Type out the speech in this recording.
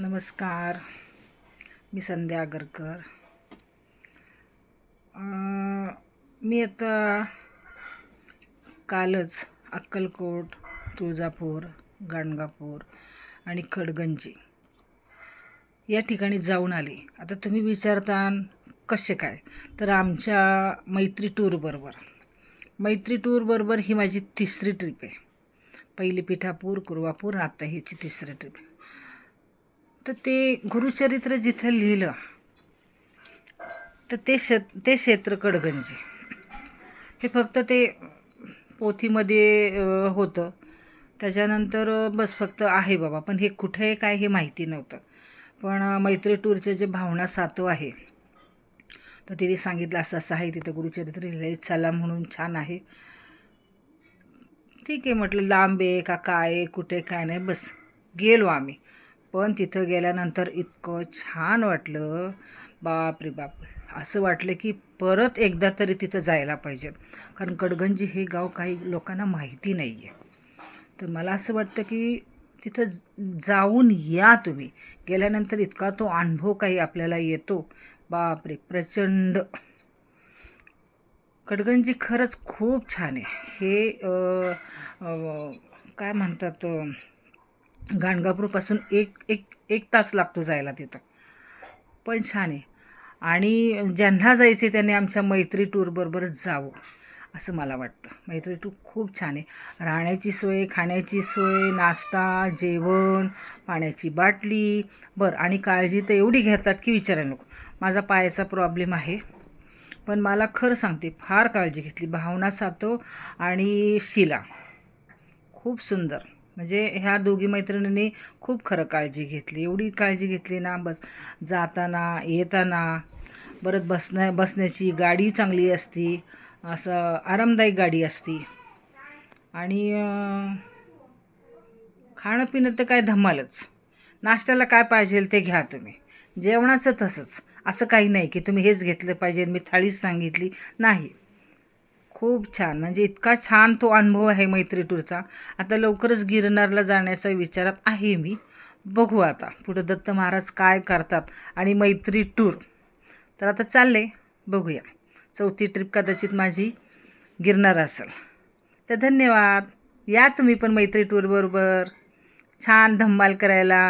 नमस्कार. मी संध्या आगरकर. मी आता कालच अक्कलकोट, तुळजापूर, गाणगापूर आणि खडगंजी या ठिकाणी जाऊन आली. आता तुम्ही विचारतान कसे काय, तर आमच्या मैत्री टूरबरोबर ही माझी तिसरी ट्रिप आहे. पहिली पिठापूर, कुरवापूर, आता हीची तिसरी ट्रिप. तर ते गुरुचरित्र जिथं लिहिलं तर ते क्षेत्र खडगंजी हे फक्त ते पोथीमध्ये होतं. त्याच्यानंतर बस फक्त आहे बाबा, पण हे कुठे आहे काय हे माहिती नव्हतं. पण मैत्री टूरचे जे भावना सातव आहे तर तिने सांगितलं असं असं आहे तिथं गुरुचरित्र लिहिलं, चला म्हणून, छान आहे. ठीक आहे म्हटलं, लांब आहे का काय आहे, कुठे काय नाही, बस गेलो आम्ही. पण तिथं गेल्यानंतर इतकं छान वाटलं, बाप रे बाप. असं वाटलं की परत एकदा तरी तिथं जायला पाहिजे. कारण खडगंजी हे गाव काही लोकांना माहिती नाही आहे. तर मला असं वाटतं की तिथं जाऊन या तुम्ही. गेल्यानंतर इतका तो अनुभव काही आपल्याला येतो, बाप रे, प्रचंड. खडगंजी खरंच खूप छान आहे. हे काय म्हणतात, गाणगापूरपासून एक तास लागतो जायला तिथं, पण छान आहे. आणि ज्यांना जायचे त्याने आमच्या मैत्री टूरबरोबरच जावं असं मला वाटतं. मैत्री टूर खूप छान आहे. राहण्याची सोय, खाण्याची सोय, नाश्ता, जेवण, पाण्याची बाटली, बरं. आणि काळजी तर एवढी घेतात की विचारायला नको. माझा पायाचा प्रॉब्लेम आहे, पण मला खरं सांगते फार काळजी घेतली. भावना सातव आणि शीला खूप सुंदर. म्हणजे ह्या दोघी मैत्रिणींनी खूप खरं काळजी घेतली. एवढी काळजी घेतली ना, बस. जाताना येताना परत बसण्याची गाडी चांगली असती, असं आरामदायक गाडी असती. आणि खाणं पिणं तर काय धमालच. नाश्त्याला काय पाहिजे ते घ्या तुम्ही. जेवणाचं तसंच, असं काही नाही की तुम्ही हेच घेतलं पाहिजे, मी थाळीच सांगितली नाही. खूप छान, म्हणजे इतका छान तो अनुभव आहे मैत्री टूरचा. आता लवकरच गिरनारला जाण्याचा विचारात आहे मी. बघू आता पुढं दत्त महाराज काय करतात. आणि मैत्री टूर तर आता चालले, बघूया. चौथी ट्रिप कदाचित माझी गिरनार असेल. तर धन्यवाद. या तुम्ही पण मैत्री टूरबरोबर छान धम्माल करायला.